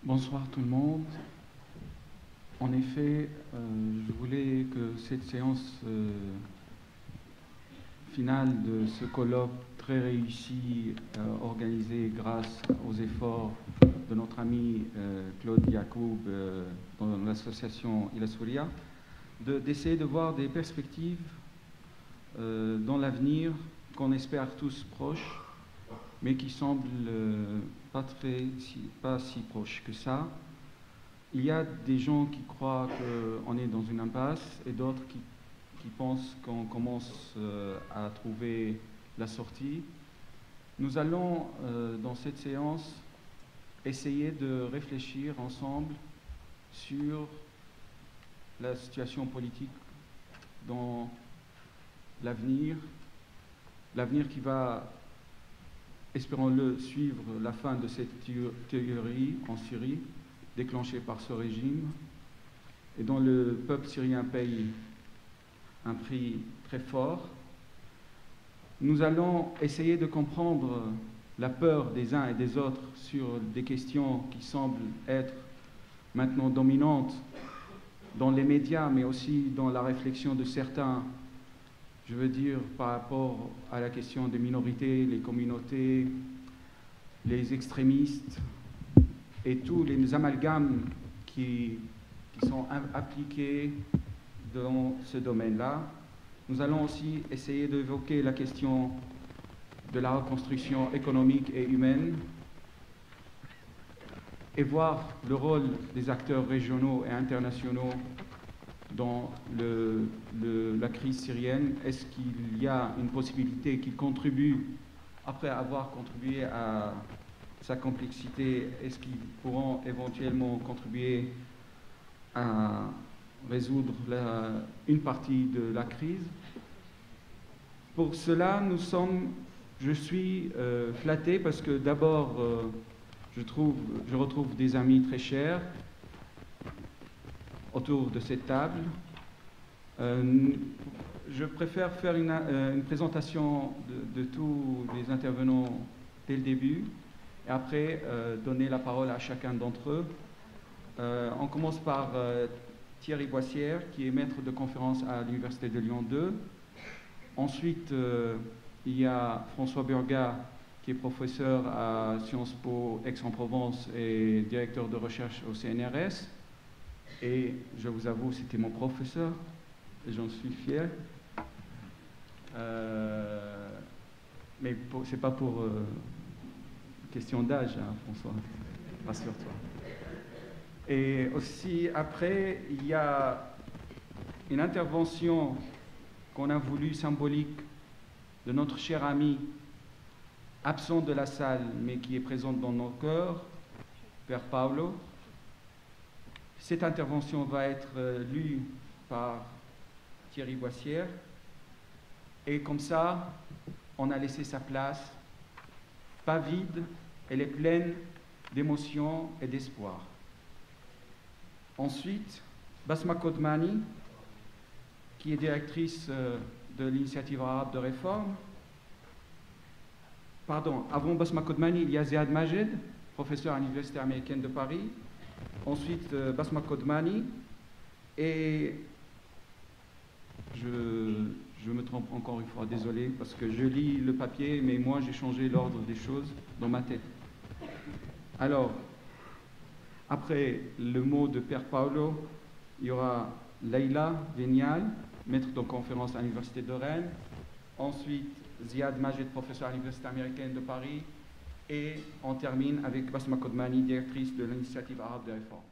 Bonsoir tout le monde. En effet, je voulais que cette séance finale de ce colloque très réussi, organisé grâce aux efforts de notre ami Claude Yacoub dans l'association Ila Souria, d'essayer de voir des perspectives dans l'avenir qu'on espère tous proches, mais qui semblent pas si proches que ça. Il y a des gens qui croient qu'on est dans une impasse et d'autres qui pensent qu'on commence à trouver la sortie. Nous allons, dans cette séance, essayer de réfléchir ensemble sur la situation politique dans l'avenir qui va, espérons-le, suivre la fin de cette théorie en Syrie, déclenchée par ce régime, et dont le peuple syrien paye un prix très fort. Nous allons essayer de comprendre la peur des uns et des autres sur des questions qui semblent être maintenant dominantes dans les médias, mais aussi dans la réflexion de certains, je veux dire, par rapport à la question des minorités, les communautés, les extrémistes, et tous les amalgames qui sont appliqués dans ce domaine-là. Nous allons aussi essayer d'évoquer la question de la reconstruction économique et humaine et voir le rôle des acteurs régionaux et internationaux dans la crise syrienne. Est-ce qu'il y a une possibilité qu'ils contribuent, après avoir contribué à sa complexité, est-ce qu'ils pourront éventuellement contribuer à résoudre une partie de la crise? Pour cela, je suis flatté parce que d'abord, je retrouve des amis très chers autour de cette table. Je préfère faire une présentation de tous les intervenants dès le début et après donner la parole à chacun d'entre eux. On commence par Thierry Boissière, qui est maître de conférence à l'Université de Lyon 2. Ensuite, il y a François Burgat, qui est professeur à Sciences Po Aix-en-Provence et directeur de recherche au CNRS. Et je vous avoue, c'était mon professeur, et j'en suis fier. Mais ce n'est pas pour question d'âge, hein, François, rassure-toi. Et aussi, après, il y a une intervention qu'on a voulu symbolique de notre cher ami, absent de la salle, mais qui est présent dans nos cœurs, Père Paolo. Cette intervention va être lue par Thierry Boissière. Et comme ça, on a laissé sa place, pas vide, elle est pleine d'émotion et d'espoir. Ensuite, Basma Kodmani, qui est directrice de l'initiative arabe de réforme. Pardon, avant Basma Kodmani, il y a Ziad Majed, professeur à l'Université américaine de Paris. Ensuite, Basma Kodmani. Et je me trompe encore une fois, désolé, parce que je lis le papier, mais moi j'ai changé l'ordre des choses dans ma tête. Alors, après le mot de Père Paolo, il y aura Leïla Vénial, maître de conférence à l'Université de Rennes. Ensuite, Ziad Majed, professeur à l'Université américaine de Paris. Et on termine avec Basma Kodmani, directrice de l'initiative arabe de réforme.